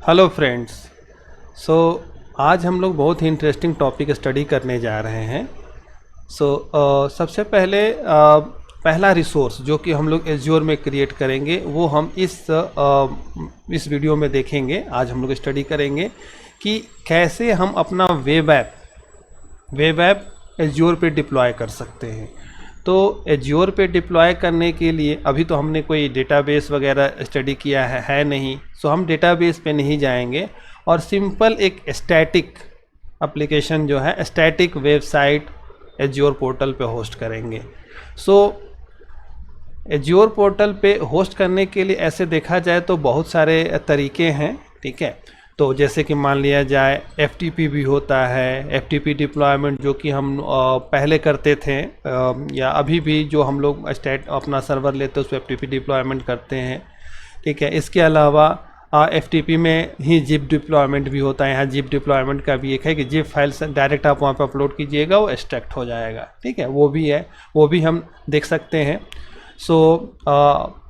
Hello friends. सो आज हम लोग बहुत ही इंटरेस्टिंग टॉपिक स्टडी करने जा रहे हैं। सबसे पहले पहला रिसोर्स जो कि हम लोग एज्योर में क्रिएट करेंगे वो हम इस वीडियो में देखेंगे। आज हम लोग स्टडी करेंगे कि कैसे हम अपना वेब ऐप एज्योर पे डिप्लॉय कर सकते हैं। तो एज्योर पे डिप्लॉय करने के लिए अभी तो हमने कोई डेटाबेस वगैरह स्टडी किया है नहीं। सो हम डेटाबेस पे नहीं जाएंगे और सिंपल एक स्टैटिक एप्लीकेशन जो है स्टैटिक वेबसाइट एज्योर पोर्टल पे होस्ट करेंगे। सो एज्योर पोर्टल पे होस्ट करने के लिए ऐसे देखा जाए तो बहुत सारे तरीके हैं, ठीक है। तो जैसे कि मान लिया जाए FTP भी होता है, FTP डिप्लॉयमेंट जो कि हम पहले करते थे या अभी भी जो हम लोग अपना सर्वर लेते हैं उस पर FTP डिप्लॉयमेंट करते हैं, ठीक है। इसके अलावा FTP में ही जिप डिप्लॉयमेंट भी होता है। यहाँ जिप डिप्लॉयमेंट का भी एक है कि जिप फाइल से डायरेक्ट आप वहाँ पर अपलोड कीजिएगा, वो एक्सट्रैक्ट हो जाएगा, ठीक है। वो भी है, वो भी हम देख सकते हैं।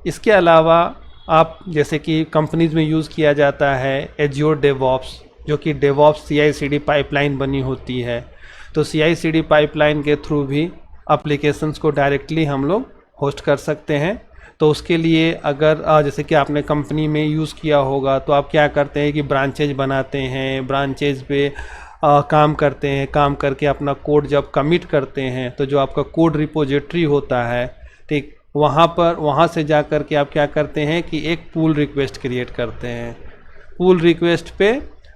इसके अलावा आप जैसे कि कंपनीज में यूज़ किया जाता है एज्योर डेवऑप्स, जो कि डेवऑप्स CI/CD पाइपलाइन बनी होती है। तो CI/CD पाइपलाइन के थ्रू भी एप्लीकेशंस को डायरेक्टली हम लोग होस्ट कर सकते हैं। तो उसके लिए अगर जैसे कि आपने कंपनी में यूज़ किया होगा तो आप क्या करते हैं कि ब्रांचेज बनाते हैं, ब्रांचेज पे काम करते हैं, काम करके अपना कोड जब कमिट करते हैं तो जो आपका कोड रिपोजिटरी होता है, ठीक, वहाँ से जा कर के आप क्या करते हैं कि एक पुल रिक्वेस्ट क्रिएट करते हैं। पुल रिक्वेस्ट पे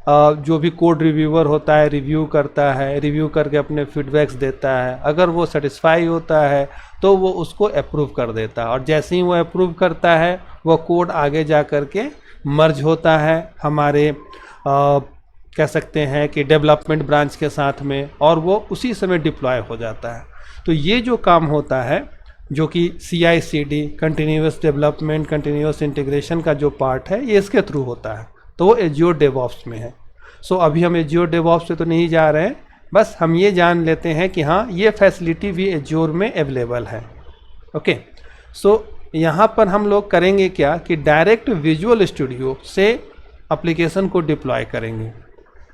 जो भी कोड रिव्यूअर होता है रिव्यू करता है, रिव्यू करके अपने फीडबैक्स देता है। अगर वो सेटिस्फाई होता है तो वो उसको अप्रूव कर देता है और जैसे ही वो अप्रूव करता है वो कोड आगे जा कर के मर्ज होता है हमारे कह सकते हैं कि डेवलपमेंट ब्रांच के साथ में, और वो उसी समय डिप्लॉय हो जाता है। तो ये जो काम होता है जो कि CI/CD continuous development, continuous integration का जो पार्ट है ये इसके थ्रू होता है। तो वो एज्योर डेवऑप्स में है। अभी हम एज्योर डेवऑप्स पे तो नहीं जा रहे हैं, बस हम ये जान लेते हैं कि हाँ ये फैसिलिटी भी एज्योर में अवेलेबल है। ओके, यहाँ पर हम लोग करेंगे क्या कि डायरेक्ट विजुअल स्टूडियो से एप्लीकेशन को डिप्लॉय करेंगे।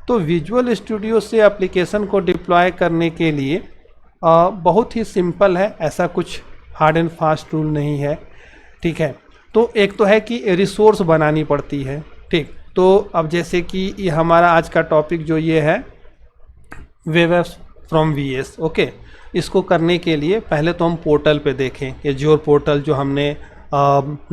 तो विजुअल स्टूडियो से एप्लीकेशन को डिप्लॉय करने के लिए बहुत ही सिंपल है, ऐसा कुछ हार्ड एंड फास्ट रूल नहीं है, ठीक है। तो एक तो है कि रिसोर्स बनानी पड़ती है, ठीक। तो अब जैसे कि ये हमारा आज का टॉपिक जो ये है web apps from VS, okay. इसको करने के लिए पहले तो हम पोर्टल पे देखें, एज्योर पोर्टल जो हमने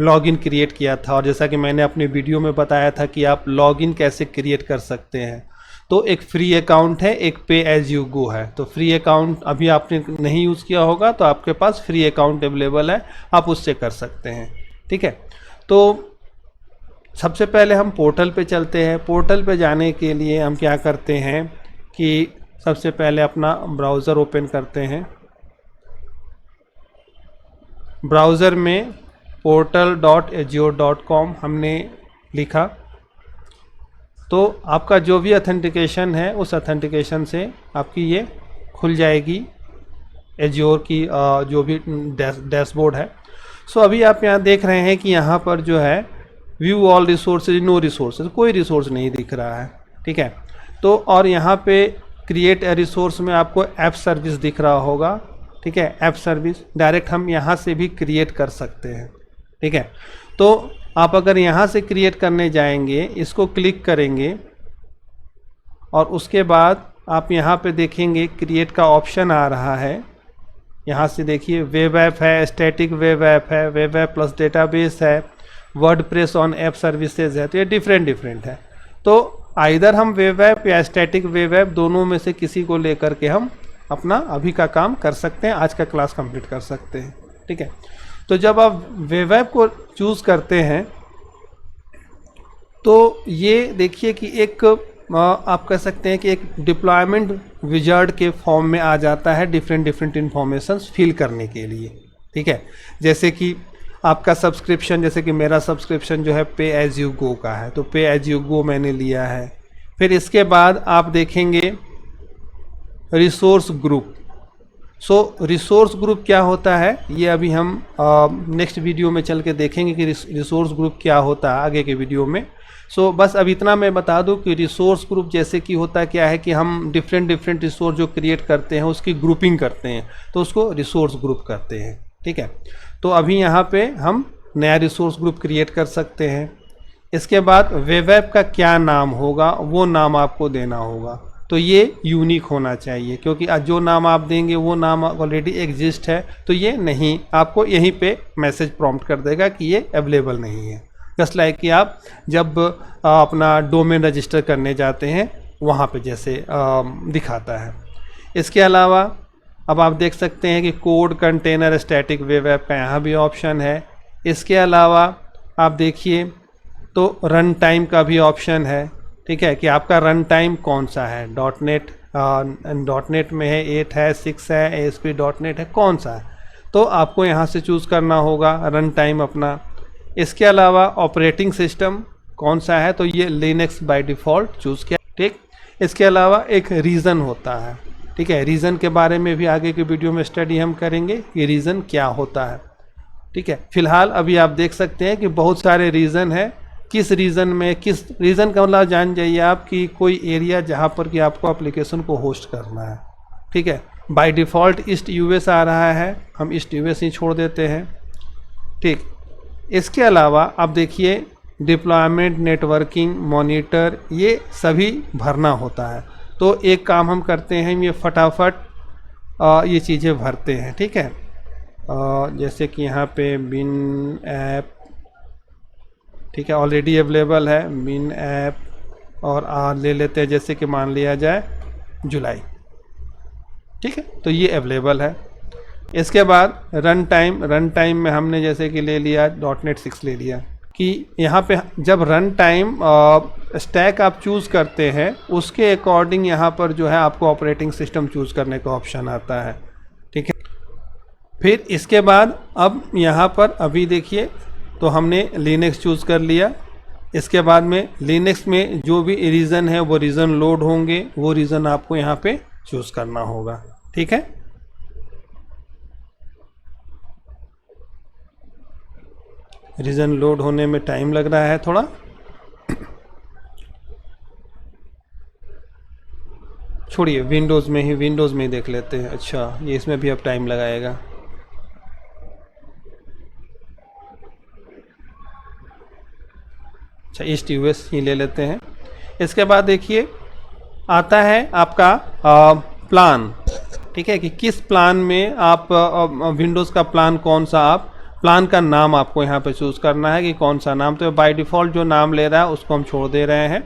लॉगिन क्रिएट किया था, और जैसा कि मैंने अपने वीडियो में बताया था कि आप लॉगिन कैसे क्रिएट कर सकते हैं। तो एक फ्री अकाउंट है, एक पे एज यू गो है। तो फ्री अकाउंट अभी आपने नहीं यूज़ किया होगा तो आपके पास फ्री अकाउंट अवेलेबल है, आप उससे कर सकते हैं, ठीक है। तो सबसे पहले हम पोर्टल पे चलते हैं। पोर्टल पे जाने के लिए हम क्या करते हैं कि सबसे पहले अपना ब्राउज़र ओपन करते हैं। ब्राउज़र में portal.azure.com हमने लिखा तो आपका जो भी ऑथेंटिकेशन है उस ऑथेंटिकेशन से आपकी ये खुल जाएगी एज्योर की जो भी डैशबोर्ड है। अभी आप यहाँ देख रहे हैं कि यहाँ पर जो है view all resources, no resources, कोई रिसोर्स नहीं दिख रहा है, ठीक है। तो और यहाँ पे क्रिएट ए रिसोर्स में आपको ऐप सर्विस दिख रहा होगा, ठीक है। ऐप सर्विस डायरेक्ट हम यहाँ से भी क्रिएट कर सकते हैं, ठीक है। तो आप अगर यहाँ से क्रिएट करने जाएंगे, इसको क्लिक करेंगे और उसके बाद आप यहाँ पे देखेंगे क्रिएट का ऑप्शन आ रहा है। यहाँ से देखिए वेब ऐप है, स्टैटिक वेब ऐप है, वेब ऐप प्लस डेटाबेस है, वर्डप्रेस ऑन ऐप सर्विसेज है। तो ये डिफरेंट है। तो आइदर हम वेब ऐप या स्टैटिक वेब ऐप दोनों में से किसी को लेकर के हम अपना अभी का काम कर सकते हैं, आज का क्लास कंप्लीट कर सकते हैं, ठीक है। तो जब आप वेब ऐप को चूज़ करते हैं तो ये देखिए कि एक आप कह सकते हैं कि एक डिप्लॉयमेंट विजार्ड के फॉर्म में आ जाता है डिफरेंट इंफॉर्मेशंस फिल करने के लिए, ठीक है। जैसे कि आपका सब्सक्रिप्शन, जैसे कि मेरा सब्सक्रिप्शन जो है पे एज यू गो का है, तो पे एज यू गो मैंने लिया है। फिर इसके बाद आप देखेंगे रिसोर्स ग्रुप। रिसोर्स ग्रुप क्या होता है ये अभी हम नेक्स्ट वीडियो में चल के देखेंगे कि रिसोर्स ग्रुप क्या होता है आगे के वीडियो में। सो बस अब इतना मैं बता दूं कि रिसोर्स ग्रुप जैसे कि होता क्या है कि हम डिफरेंट रिसोर्स जो क्रिएट करते हैं उसकी ग्रुपिंग करते हैं, तो उसको रिसोर्स ग्रुप करते हैं। ठीक है, तो अभी यहाँ पे हम नया रिसोर्स ग्रुप क्रिएट कर सकते हैं। इसके बाद वेब ऐप का क्या नाम होगा वो नाम आपको देना होगा, तो ये यूनिक होना चाहिए, क्योंकि जो नाम आप देंगे वो नाम ऑलरेडी एग्जिस्ट है तो ये नहीं, आपको यहीं पे मैसेज प्रॉम्प्ट कर देगा कि ये अवेलेबल नहीं है। जस्ट लाइक कि आप जब अपना डोमेन रजिस्टर करने जाते हैं वहाँ पे जैसे दिखाता है। इसके अलावा अब आप देख सकते हैं कि code container static web app का यहाँ भी ऑप्शन है। इसके अलावा आप देखिए तो रन टाइम का भी ऑप्शन है। ठीक है, कि आपका रन टाइम कौन सा है, डॉट नेट में है, 8 है, 6 है, ASP.NET है, कौन सा है, तो आपको यहाँ से चूज़ करना होगा रन टाइम अपना। इसके अलावा ऑपरेटिंग सिस्टम कौन सा है, तो ये लिनक्स बाय डिफ़ॉल्ट चूज़ किया। ठीक, इसके अलावा एक रीज़न होता है। ठीक है, रीज़न के बारे में भी आगे की वीडियो में स्टडी हम करेंगे कि रीज़न क्या होता है। ठीक है, फिलहाल अभी आप देख सकते हैं कि बहुत सारे रीज़न है। किस रीज़न में, किस रीज़न का मतलब जान जाइए आप कि कोई एरिया जहाँ पर कि आपको एप्लीकेशन को होस्ट करना है। ठीक है, बाय डिफ़ॉल्ट ईस्ट यूएस आ रहा है, हम ईस्ट यूएस ही छोड़ देते हैं। ठीक, इसके अलावा आप देखिए डिप्लॉयमेंट, नेटवर्किंग, मॉनिटर, ये सभी भरना होता है। तो एक काम हम करते हैं, ये फटाफट ये चीज़ें भरते हैं। ठीक है, जैसे कि यहाँ पे बिन ऐप, ठीक है, ऑलरेडी अवेलेबल है बिन ऐप, और ले लेते हैं जैसे कि मान लिया जाए जुलाई। ठीक है, तो ये अवेलेबल है। इसके बाद रन टाइम में हमने जैसे कि ले लिया .NET 6 ले लिया, कि यहाँ पे जब रन टाइम स्टैक आप चूज़ करते हैं उसके अकॉर्डिंग यहाँ पर जो है आपको ऑपरेटिंग सिस्टम चूज़ करने का ऑप्शन आता है। ठीक है, फिर इसके बाद अब यहाँ पर अभी देखिए तो हमने लिनक्स चूज़ कर लिया। इसके बाद में लिनक्स में जो भी रीज़न है वो रीज़न लोड होंगे, वो रीज़न आपको यहाँ पे चूज़ करना होगा। ठीक है, रीज़न लोड होने में टाइम लग रहा है थोड़ा। छोड़िए, विंडोज़ में ही देख लेते हैं। अच्छा, ये इसमें भी अब टाइम लगाएगा। अच्छा, ईस्ट यूएस ही ले लेते हैं। इसके बाद देखिए आता है आपका प्लान। ठीक है, कि किस प्लान में आप विंडोज़ का प्लान कौन सा, आप प्लान का नाम आपको यहाँ पे चूज़ करना है कि कौन सा नाम। तो बाय डिफ़ॉल्ट जो नाम ले रहा है उसको हम छोड़ दे रहे हैं।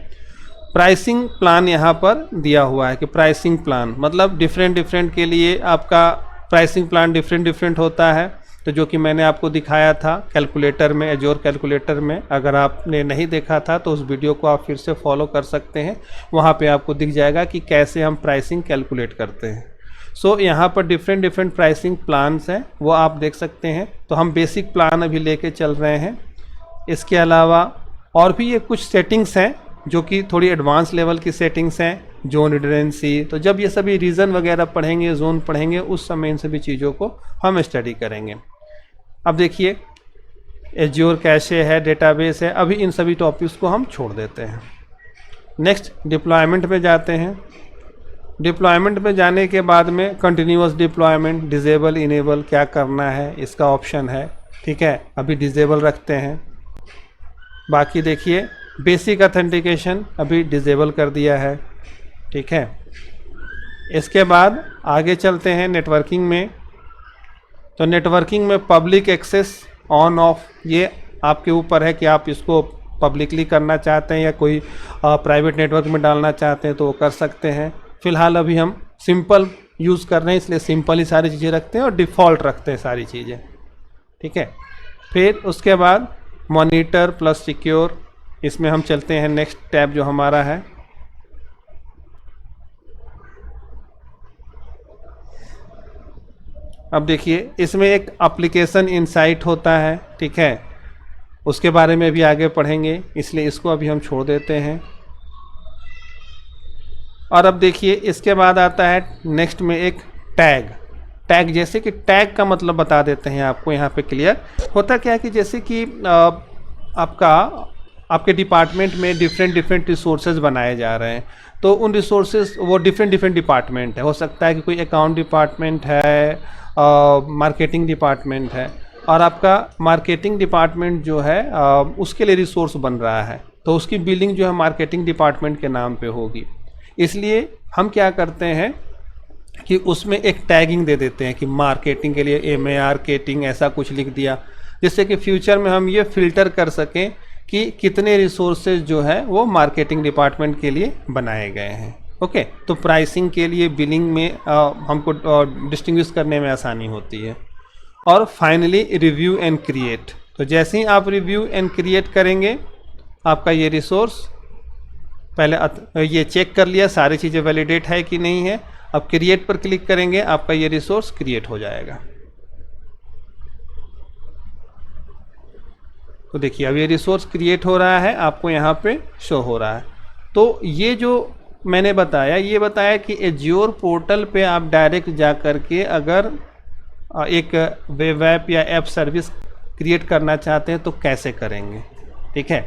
प्राइसिंग प्लान यहाँ पर दिया हुआ है कि प्राइसिंग प्लान मतलब डिफरेंट के लिए आपका प्राइसिंग प्लान डिफरेंट होता है। तो जो कि मैंने आपको दिखाया था कैलकुलेटर में, एजोर कैलकुलेटर में, अगर आपने नहीं देखा था तो उस वीडियो को आप फिर से फॉलो कर सकते हैं। वहाँ पे आपको दिख जाएगा कि कैसे हम प्राइसिंग कैलकुलेट करते हैं। सो यहाँ पर डिफरेंट प्राइसिंग प्लान्स हैं, वो आप देख सकते हैं। तो हम बेसिक प्लान अभी लेके चल रहे हैं। इसके अलावा और भी ये कुछ सेटिंग्स हैं जो कि थोड़ी एडवांस लेवल की सेटिंग्स हैं, जोन रिडंडेंसी। तो जब ये सभी रीज़न वगैरह पढ़ेंगे, जोन पढ़ेंगे, उस समय इन सभी चीज़ों को हम स्टडी करेंगे। अब देखिए एज्योर कैशे है, डेटाबेस है, अभी इन सभी टॉपिक्स को हम छोड़ देते हैं। नेक्स्ट डिप्लॉयमेंट में जाते हैं। डिप्लॉयमेंट में जाने के बाद में कंटिन्यूअस डिप्लॉयमेंट, डिजेबल इनेबल क्या करना है इसका ऑप्शन है। ठीक है, अभी डिजेबल रखते हैं। बाकी देखिए बेसिक ऑथेंटिकेशन अभी डिजेबल कर दिया है। ठीक है, इसके बाद आगे चलते हैं नेटवर्किंग में। तो नेटवर्किंग में पब्लिक एक्सेस ऑन ऑफ, ये आपके ऊपर है कि आप इसको पब्लिकली करना चाहते हैं या कोई प्राइवेट नेटवर्क में डालना चाहते हैं तो वो कर सकते हैं। फिलहाल अभी हम सिंपल यूज़ कर रहे हैं इसलिए सिंपल ही सारी चीज़ें रखते हैं और डिफ़ॉल्ट रखते हैं सारी चीज़ें। ठीक है, फिर उसके बाद मॉनिटर प्लस सिक्योर, इसमें हम चलते हैं नेक्स्ट टैब जो हमारा है। अब देखिए इसमें एक एप्लीकेशन इनसाइट होता है। ठीक है, उसके बारे में भी आगे पढ़ेंगे इसलिए इसको अभी हम छोड़ देते हैं। और अब देखिए इसके बाद आता है नेक्स्ट में एक टैग। जैसे कि टैग का मतलब बता देते हैं आपको यहाँ पे क्लियर होता क्या है कि जैसे कि आपका आपके डिपार्टमेंट में डिफरेंट डिफरेंट रिसोर्सेज बनाए जा रहे हैं, तो उन रिसोर्सेज वो डिफरेंट डिफरेंट डिपार्टमेंट है, हो सकता है कि कोई अकाउंट डिपार्टमेंट है, मार्केटिंग डिपार्टमेंट है, और आपका मार्केटिंग डिपार्टमेंट जो है उसके लिए रिसोर्स बन रहा है, तो उसकी बिलिंग जो है मार्केटिंग डिपार्टमेंट के नाम पे होगी। इसलिए हम क्या करते हैं कि उसमें एक टैगिंग दे देते हैं कि मार्केटिंग के लिए मार्केटिंग ऐसा कुछ लिख दिया, जिससे कि फ्यूचर में हम ये फिल्टर कर सकें कि कितने रिसोर्सेज जो है वो मार्केटिंग डिपार्टमेंट के लिए बनाए गए हैं। ओके, तो प्राइसिंग के लिए बिलिंग में हमको डिस्टिंग्विश करने में आसानी होती है। और फाइनली रिव्यू एंड क्रिएट, तो जैसे ही आप रिव्यू एंड क्रिएट करेंगे आपका ये रिसोर्स पहले ये चेक कर लिया सारी चीज़ें वैलिडेट है कि नहीं है, अब क्रिएट पर क्लिक करेंगे आपका ये रिसोर्स क्रिएट हो जाएगा। तो देखिए अब ये रिसोर्स क्रिएट हो रहा है, आपको यहाँ पे शो हो रहा है। तो ये जो मैंने बताया, ये बताया कि एज्योर पोर्टल पे आप डायरेक्ट जा कर के अगर एक वेब ऐप या ऐप सर्विस क्रिएट करना चाहते हैं तो कैसे करेंगे, ठीक है।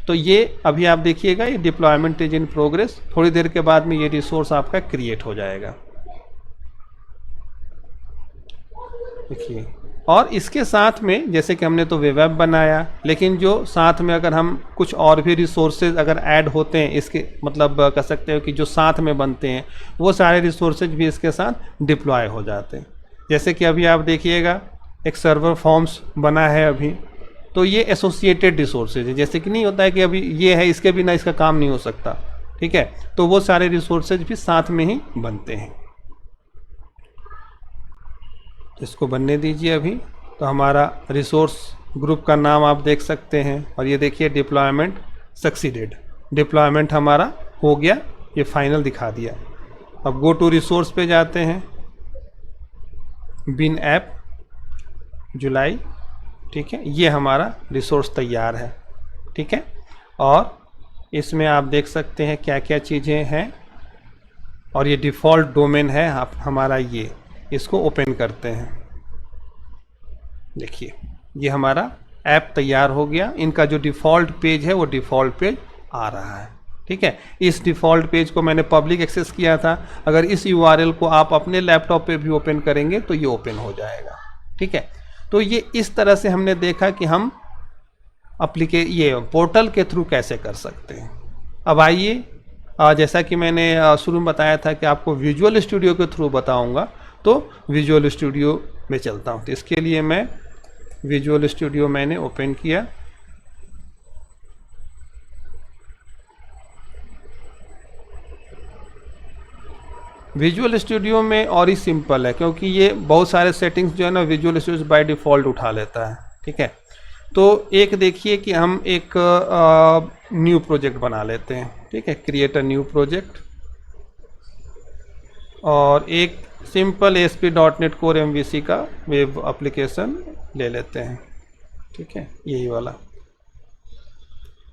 तो ये अभी आप देखिएगा, ये डिप्लॉयमेंट इज इन प्रोग्रेस, थोड़ी देर के बाद में ये रिसोर्स आपका क्रिएट हो जाएगा, देखिए। और इसके साथ में जैसे कि हमने तो वेब ऐप बनाया, लेकिन जो साथ में अगर हम कुछ और भी रिसोर्सेज अगर ऐड होते हैं इसके, मतलब कह सकते हो कि जो साथ में बनते हैं वो सारे रिसोर्सेज भी इसके साथ डिप्लॉय हो जाते हैं। जैसे कि अभी आप देखिएगा एक सर्वर फॉर्म्स बना है अभी, तो ये एसोसिएटेड रिसोर्सेज है, जैसे कि नहीं होता है कि अभी ये है इसके बिना इसका काम नहीं हो सकता, ठीक है, तो वो सारे रिसोर्सेज भी साथ में ही बनते हैं। इसको बनने दीजिए अभी। तो हमारा रिसोर्स ग्रुप का नाम आप देख सकते हैं, और ये देखिए डिप्लॉयमेंट सक्सीडेड, डिप्लॉयमेंट हमारा हो गया, ये फाइनल दिखा दिया। अब गो टू रिसोर्स पे जाते हैं, बिन ऐप जुलाई, ठीक है, ये हमारा रिसोर्स तैयार है, ठीक है। और इसमें आप देख सकते हैं क्या क्या चीज़ें हैं, और ये डिफ़ॉल्ट डोमेन है आप हमारा, ये इसको ओपन करते हैं, देखिए ये हमारा ऐप तैयार हो गया। इनका जो डिफ़ॉल्ट पेज है वो डिफ़ॉल्ट पेज आ रहा है, ठीक है। इस डिफ़ॉल्ट पेज को मैंने पब्लिक एक्सेस किया था, अगर इस यूआरएल को आप अपने लैपटॉप पे भी ओपन करेंगे तो ये ओपन हो जाएगा, ठीक है। तो ये इस तरह से हमने देखा कि हम ये पोर्टल के थ्रू कैसे कर सकते हैं। अब आइए, जैसा कि मैंने शुरू में बताया था कि आपको विजुअल स्टूडियो के थ्रू बताऊंगा, तो विजुअल स्टूडियो में चलता हूँ। तो इसके लिए मैं विजुअल स्टूडियो मैंने ओपन किया, विजुअल स्टूडियो में और ही सिंपल है, क्योंकि ये बहुत सारे सेटिंग्स जो है ना विजुअल स्टूडियो बाय डिफ़ॉल्ट उठा लेता है, ठीक है। तो एक देखिए कि हम एक न्यू प्रोजेक्ट बना लेते हैं, ठीक है, क्रिएट अ न्यू प्रोजेक्ट, और एक सिंपल ASP.NET Core MVC का वेब एप्लीकेशन ले लेते हैं, ठीक है, यही वाला,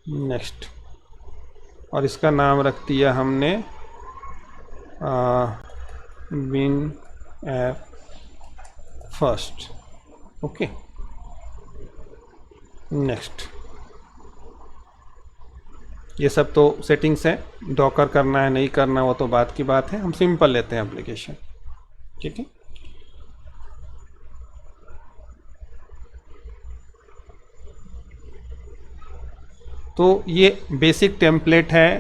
नेक्स्ट, और इसका नाम रख दिया हमने बिन ऐप फर्स्ट, ओके, नेक्स्ट। ये सब तो सेटिंग्स हैं, डॉकर करना है नहीं करना वो तो बात की बात है, हम सिंपल लेते हैं एप्लीकेशन, ठीक है। तो ये बेसिक टेम्पलेट है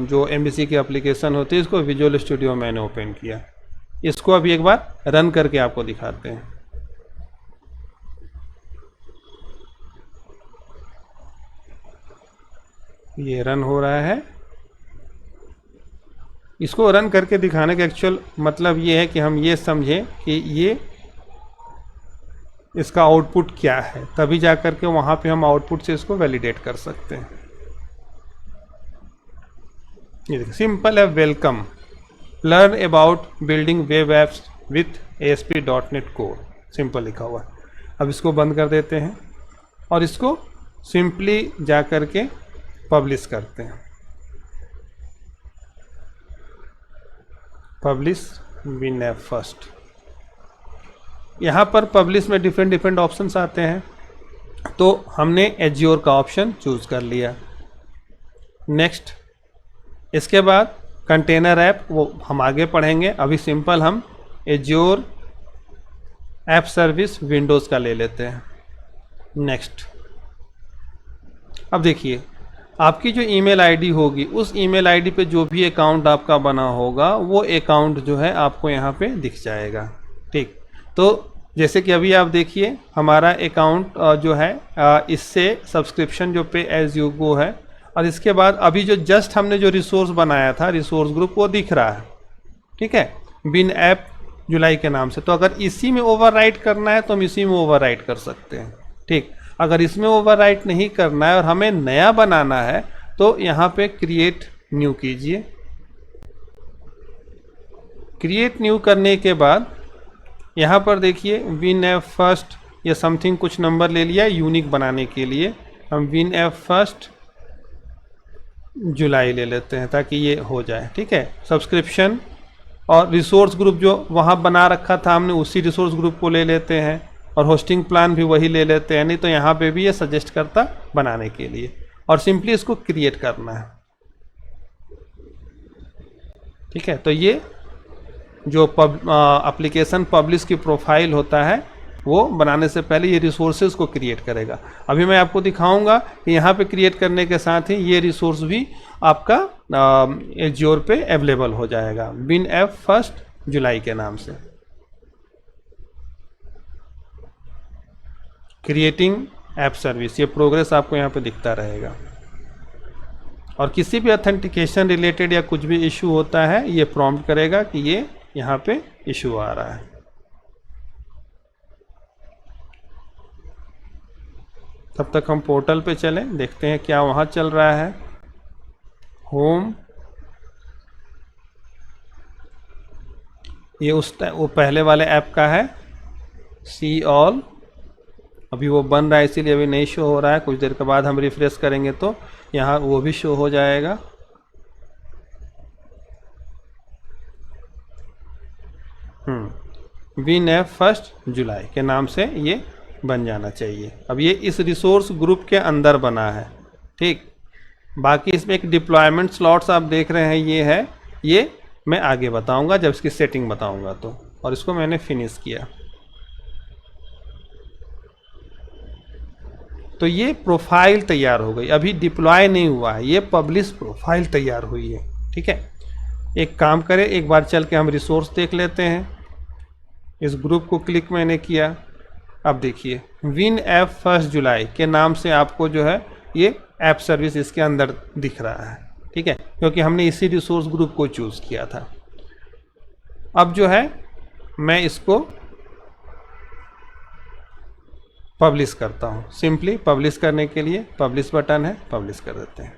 जो MVC की एप्लीकेशन होती है, इसको विजुअल स्टूडियो मैंने ओपन किया। इसको अभी एक बार रन करके आपको दिखाते हैं। ये रन हो रहा है। इसको रन करके दिखाने का एक्चुअल मतलब ये है कि हम ये समझें कि ये इसका आउटपुट क्या है, तभी जा कर के वहाँ पे हम आउटपुट से इसको वैलिडेट कर सकते हैं। ये देखिए सिंपल है, welcome, learn about building web apps with ASP.NET Core, simple लिखा हुआ है। अब इसको बंद कर देते हैं और इसको सिंपली जा कर के पब्लिश करते हैं, पब्लिश बिन ऐप फर्स्ट। यहाँ पर पब्लिश में डिफरेंट ऑप्शंस आते हैं, तो हमने एज्योर का ऑप्शन चूज़ कर लिया। नेक्स्ट, इसके बाद कंटेनर ऐप वो हम आगे पढ़ेंगे, अभी सिंपल हम एज्योर ऐप सर्विस विंडोज़ का ले लेते हैं। नेक्स्ट, अब देखिए आपकी जो ईमेल आईडी होगी उस ईमेल आईडी पे जो भी अकाउंट आपका बना होगा वो अकाउंट जो है आपको यहाँ पे दिख जाएगा। ठीक, तो जैसे कि अभी आप देखिए हमारा अकाउंट जो है इससे सब्सक्रिप्शन जो पे एज यू गो है, और इसके बाद अभी जो जस्ट हमने जो रिसोर्स बनाया था रिसोर्स ग्रुप वो दिख रहा है। ठीक है, बिन ऐप जुलाई के नाम से। तो अगर इसी में ओवरराइट करना है तो हम इसी में ओवरराइट कर सकते हैं। ठीक, अगर इसमें ओवरराइट नहीं करना है और हमें नया बनाना है तो यहाँ पे क्रिएट न्यू कीजिए। क्रिएट न्यू करने के बाद यहाँ पर देखिए विन ऐप फर्स्ट या समथिंग कुछ नंबर ले लिया यूनिक बनाने के लिए। हम विन ऐप फर्स्ट जुलाई ले लेते हैं ताकि ये हो जाए। ठीक है, सब्सक्रिप्शन और रिसोर्स ग्रुप जो वहाँ बना रखा था हमने उसी रिसोर्स ग्रुप को ले लेते हैं, और होस्टिंग प्लान भी वही ले लेते हैं, नहीं तो यहाँ पे भी ये सजेस्ट करता बनाने के लिए, और सिंपली इसको क्रिएट करना है। ठीक है, तो ये जो एप्लीकेशन पब्लिश की प्रोफाइल होता है वो बनाने से पहले ये रिसोर्सेज को क्रिएट करेगा। अभी मैं आपको दिखाऊंगा कि यहाँ पे क्रिएट करने के साथ ही ये रिसोर्स भी आपका एज्योर पे अवेलेबल हो जाएगा बिन ऐप फर्स्ट जुलाई के नाम से। क्रिएटिंग ऐप सर्विस, ये प्रोग्रेस आपको यहाँ पे दिखता रहेगा, और किसी भी ऑथेंटिकेशन रिलेटेड या कुछ भी इशू होता है ये प्रॉम्प्ट करेगा कि ये यहाँ पे इशू आ रहा है। तब तक हम पोर्टल पे चलें, देखते हैं क्या वहाँ चल रहा है। होम, ये वो पहले वाले ऐप का है। सी ऑल, अभी वो बन रहा है इसीलिए अभी नहीं शो हो रहा है, कुछ देर के बाद हम रिफ्रेश करेंगे तो यहाँ वो भी शो हो जाएगा। विन ऐप फर्स्ट जुलाई के नाम से ये बन जाना चाहिए। अब ये इस रिसोर्स ग्रुप के अंदर बना है। ठीक, बाकी इसमें एक डिप्लॉयमेंट स्लॉट्स आप देख रहे हैं ये है, ये मैं आगे बताऊंगा जब इसकी सेटिंग बताऊंगा तो। और इसको मैंने फिनिश किया तो ये प्रोफाइल तैयार हो गई। अभी डिप्लॉय नहीं हुआ है, ये पब्लिश प्रोफाइल तैयार हुई है। ठीक है, एक काम करें, एक बार चल के हम रिसोर्स देख लेते हैं। इस ग्रुप को क्लिक मैंने किया, अब देखिए विन ऐप फर्स्ट जुलाई के नाम से आपको जो है ये ऐप सर्विस इसके अंदर दिख रहा है। ठीक है, क्योंकि हमने इसी रिसोर्स ग्रुप को चूज़ किया था। अब जो है मैं इसको पब्लिश करता हूँ। सिंपली पब्लिश करने के लिए पब्लिश बटन है, पब्लिश कर देते हैं।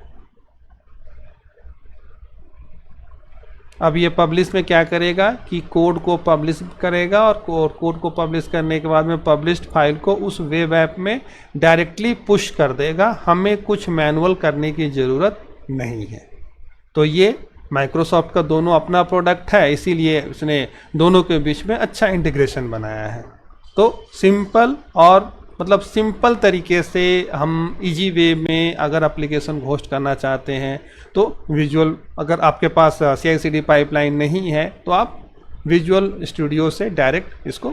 अब ये पब्लिश में क्या करेगा कि कोड को पब्लिश करेगा, और कोड को पब्लिश करने के बाद में पब्लिश्ड फाइल को उस वेब ऐप में डायरेक्टली पुश कर देगा। हमें कुछ मैनुअल करने की ज़रूरत नहीं है। तो ये माइक्रोसॉफ्ट का दोनों अपना प्रोडक्ट है, इसीलिए उसने दोनों के बीच में अच्छा इंटीग्रेशन बनाया है। तो सिंपल और मतलब सिंपल तरीके से हम इजी वे में अगर एप्लीकेशन होस्ट करना चाहते हैं तो विजुअल, अगर आपके पास CI/CD पाइपलाइन नहीं है तो आप विजुअल स्टूडियो से डायरेक्ट इसको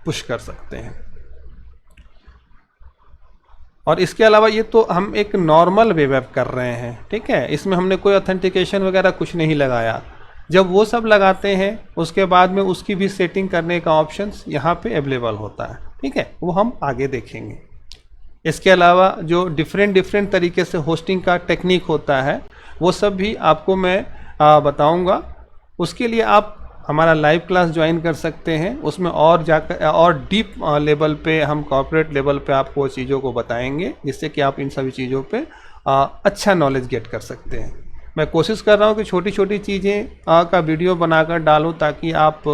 पुश कर सकते हैं। और इसके अलावा ये तो हम एक नॉर्मल वेब ऐप कर रहे हैं। ठीक है, इसमें हमने कोई ऑथेंटिकेशन वगैरह कुछ नहीं लगाया। जब वो सब लगाते हैं उसके बाद में उसकी भी सेटिंग करने का ऑप्शंस यहाँ पे अवेलेबल होता है। ठीक है, वो हम आगे देखेंगे। इसके अलावा जो डिफरेंट तरीके से होस्टिंग का टेक्निक होता है वो सब भी आपको मैं बताऊंगा। उसके लिए आप हमारा लाइव क्लास ज्वाइन कर सकते हैं, उसमें और जाकर और डीप लेवल पे हम कॉर्पोरेट लेवल पे आपको चीज़ों को बताएंगे, जिससे कि आप इन सभी चीज़ों पे अच्छा नॉलेज गेट कर सकते हैं। मैं कोशिश कर रहा हूँ कि छोटी छोटी चीज़ें का वीडियो बनाकर डालूँ ताकि आप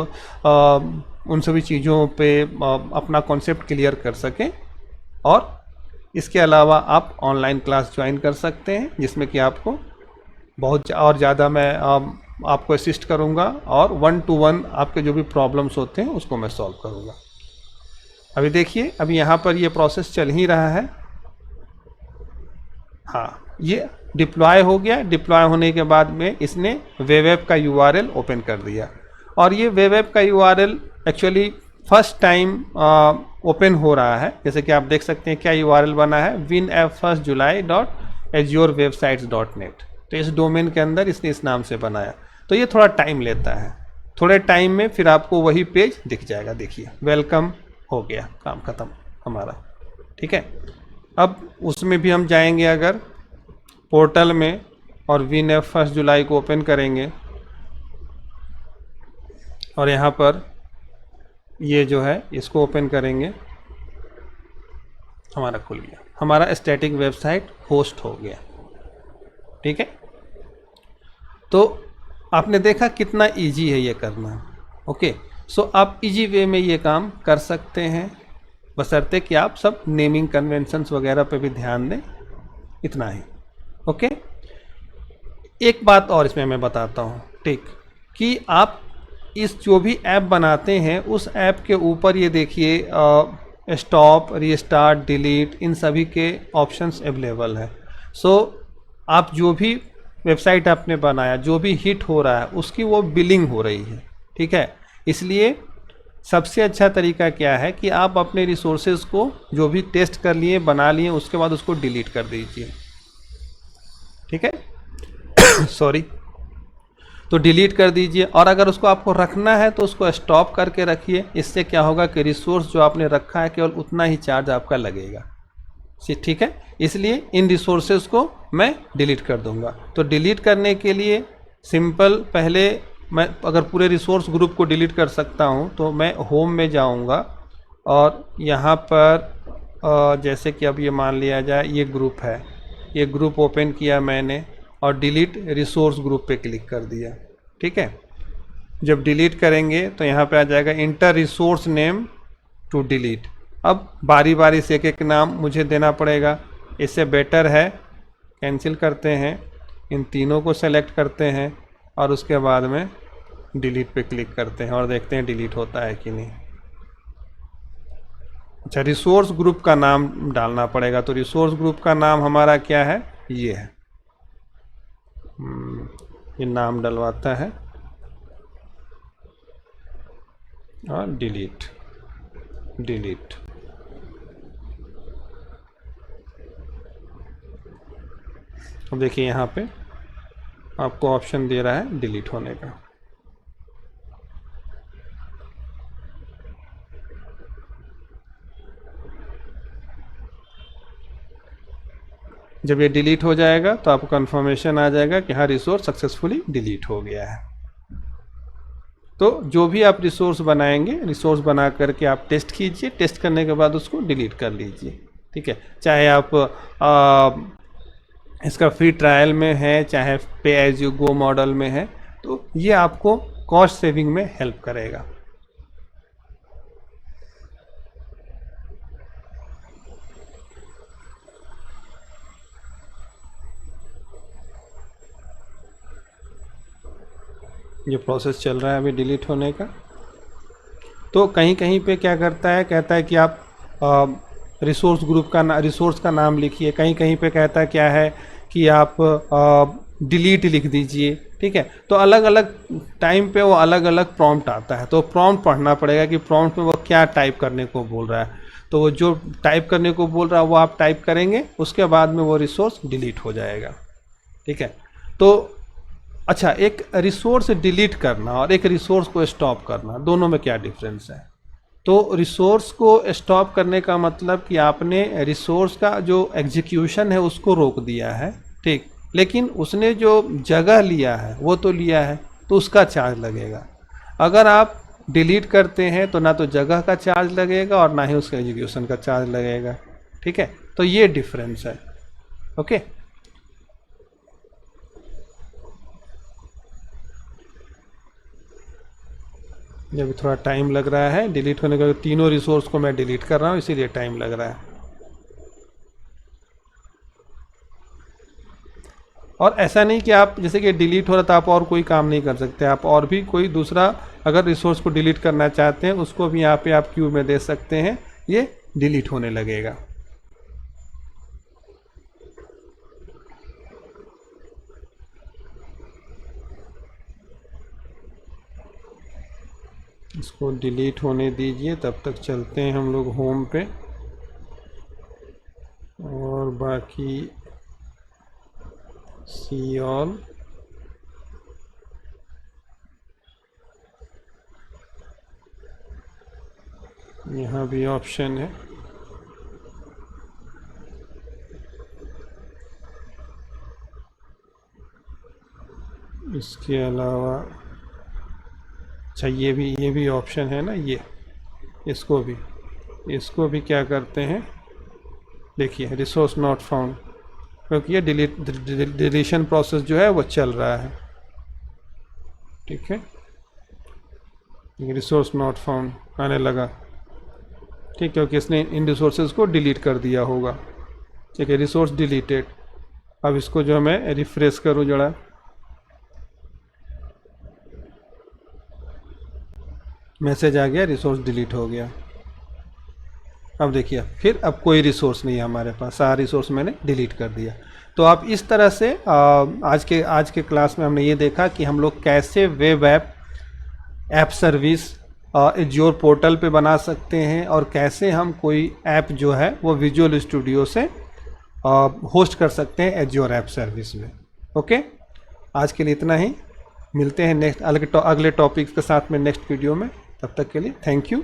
उन सभी चीज़ों पे अपना कॉन्सेप्ट क्लियर कर सकें। और इसके अलावा आप ऑनलाइन क्लास ज्वाइन कर सकते हैं जिसमें कि आपको बहुत और ज़्यादा मैं आपको असिस्ट करूँगा, और 1-to-1 आपके जो भी प्रॉब्लम्स होते हैं उसको मैं सॉल्व करूँगा। अभी देखिए, अभी यहाँ पर ये प्रोसेस चल ही रहा है। हाँ, ये डिप्लॉय हो गया। डिप्लॉय होने के बाद में इसने वेब ऐप का यूआरएल ओपन कर दिया, और ये वेब ऐप का URL actually first time open हो रहा है। जैसे कि आप देख सकते हैं क्या यूआरएल बना है, winapp1stjuly.azurewebsites.net। तो इस डोमेन के अंदर इसने इस नाम से बनाया। तो ये थोड़ा टाइम लेता है, थोड़े टाइम में फिर आपको वही पेज दिख जाएगा। देखिए वेलकम हो गया, काम खत्म हमारा। ठीक है, अब उसमें भी हम जाएंगे अगर पोर्टल में और विन ऐप 1 जुलाई को ओपन करेंगे, और यहाँ पर ये जो है इसको ओपन करेंगे, हमारा खुल गया, हमारा स्टैटिक वेबसाइट होस्ट हो गया। ठीक है, तो आपने देखा कितना इजी है ये करना। ओके, सो आप इजी वे में ये काम कर सकते हैं, बशर्ते कि आप सब नेमिंग कन्वेंशंस वगैरह पे भी ध्यान दें, इतना ही। ओके, एक बात और इसमें मैं बताता हूँ, ठीक, कि आप इस जो भी ऐप बनाते हैं उस ऐप के ऊपर ये देखिए स्टॉप, रीस्टार्ट, डिलीट, इन सभी के ऑप्शंस अवेलेबल है। सो आप जो भी वेबसाइट आपने बनाया, जो भी हिट हो रहा है उसकी वो बिलिंग हो रही है। ठीक है, इसलिए सबसे अच्छा तरीका क्या है कि आप अपने रिसोर्सेज को जो भी टेस्ट कर लिए, बना लिए, उसके बाद उसको डिलीट कर दीजिए। ठीक है सॉरी, तो डिलीट कर दीजिए, और अगर उसको आपको रखना है तो उसको स्टॉप करके रखिए। इससे क्या होगा कि रिसोर्स जो आपने रखा है केवल उतना ही चार्ज आपका लगेगा। ठीक है, इसलिए इन रिसोर्सेज को मैं डिलीट कर दूंगा। तो डिलीट करने के लिए सिंपल, पहले मैं अगर पूरे रिसोर्स ग्रुप को डिलीट कर सकता हूं तो मैं होम में जाऊंगा, और यहाँ पर जैसे कि अब ये मान लिया जाए ये ग्रुप है, ये ग्रुप ओपन किया मैंने और डिलीट रिसोर्स ग्रुप पे क्लिक कर दिया। ठीक है, जब डिलीट करेंगे तो यहाँ पे आ जाएगा enter resource name to delete. अब बारी बारी से एक एक नाम मुझे देना पड़ेगा, इससे बेटर है कैंसिल करते हैं, इन तीनों को सेलेक्ट करते हैं और उसके बाद में डिलीट पे क्लिक करते हैं और देखते हैं डिलीट होता है कि नहीं। अच्छा, रिसोर्स ग्रुप का नाम डालना पड़ेगा, तो रिसोर्स ग्रुप का नाम हमारा क्या है, ये है, ये नाम डलवाता है और डिलीट डिलीट। अब देखिए यहाँ पे आपको ऑप्शन दे रहा है डिलीट होने का। जब ये डिलीट हो जाएगा तो आपको कंफर्मेशन आ जाएगा कि हाँ रिसोर्स सक्सेसफुली डिलीट हो गया है। तो जो भी आप रिसोर्स बनाएंगे, रिसोर्स बना करके आप टेस्ट कीजिए, टेस्ट करने के बाद उसको डिलीट कर लीजिए। ठीक है, चाहे आप इसका फ्री ट्रायल में है, चाहे पे एज यू गो मॉडल में है, तो ये आपको कॉस्ट सेविंग में हेल्प करेगा। ये प्रोसेस चल रहा है अभी डिलीट होने का। तो कहीं कहीं पे क्या करता है, कहता है कि आप रिसोर्स ग्रुप का रिसोर्स का नाम लिखिए, कहीं कहीं पे कहता है क्या है कि आप डिलीट लिख दीजिए। ठीक है, तो अलग अलग टाइम पे वो अलग अलग प्रॉम्प्ट आता है, तो प्रॉम्प्ट पढ़ना पड़ेगा कि प्रॉम्प्ट में वो क्या टाइप करने को बोल रहा है। तो वो जो टाइप करने को बोल रहा है वो आप टाइप करेंगे, उसके बाद में वो रिसोर्स डिलीट हो जाएगा। ठीक है, तो अच्छा, एक रिसोर्स डिलीट करना और एक रिसोर्स को स्टॉप करना, दोनों में क्या डिफरेंस है? तो रिसोर्स को स्टॉप करने का मतलब कि आपने रिसोर्स का जो एग्जीक्यूशन है उसको रोक दिया है, ठीक, लेकिन उसने जो जगह लिया है वो तो लिया है, तो उसका चार्ज लगेगा। अगर आप डिलीट करते हैं तो ना तो जगह का चार्ज लगेगा और ना ही उसके एग्जीक्यूशन का चार्ज लगेगा। ठीक है, तो ये डिफरेंस है। ओके, जब थोड़ा टाइम लग रहा है डिलीट होने का, तीनों रिसोर्स को मैं डिलीट कर रहा हूँ इसीलिए टाइम लग रहा है। और ऐसा नहीं कि आप जैसे कि डिलीट हो रहा था आप और कोई काम नहीं कर सकते, आप और भी कोई दूसरा अगर रिसोर्स को डिलीट करना चाहते हैं उसको भी यहाँ पे आप क्यू में दे सकते हैं, ये डिलीट होने लगेगा। इसको डिलीट होने दीजिए, तब तक चलते हैं हम लोग होम पे। और बाकी सी ऑल, यहाँ भी ऑप्शन है। इसके अलावा अच्छा ये भी ऑप्शन है ना, ये इसको भी क्या करते हैं, देखिए रिसोर्स नॉट फाउंड, क्योंकि ये डिलीशन प्रोसेस जो है वो चल रहा है। ठीक है, रिसोर्स नॉट फाउंड आने लगा, ठीक, क्योंकि इसने इन रिसोर्सेज को डिलीट कर दिया होगा। ठीक है, रिसोर्स डिलीटेड। अब इसको जो मैं रिफ्रेश करूँ जरा, मैसेज आ गया रिसोर्स डिलीट हो गया। अब देखिए फिर अब कोई रिसोर्स नहीं है हमारे पास, सारा रिसोर्स मैंने डिलीट कर दिया। तो आप इस तरह से आज के क्लास में हमने ये देखा कि हम लोग कैसे web app service azure portal पे बना सकते हैं, और कैसे हम कोई ऐप जो है वो विजुअल स्टूडियो से होस्ट कर सकते हैं एज्योर ऐप सर्विस में। ओके, आज के लिए इतना ही, मिलते हैं नेक्स्ट अगले टॉपिक्स के साथ में नेक्स्ट वीडियो में। तब तक के लिए थैंक यू।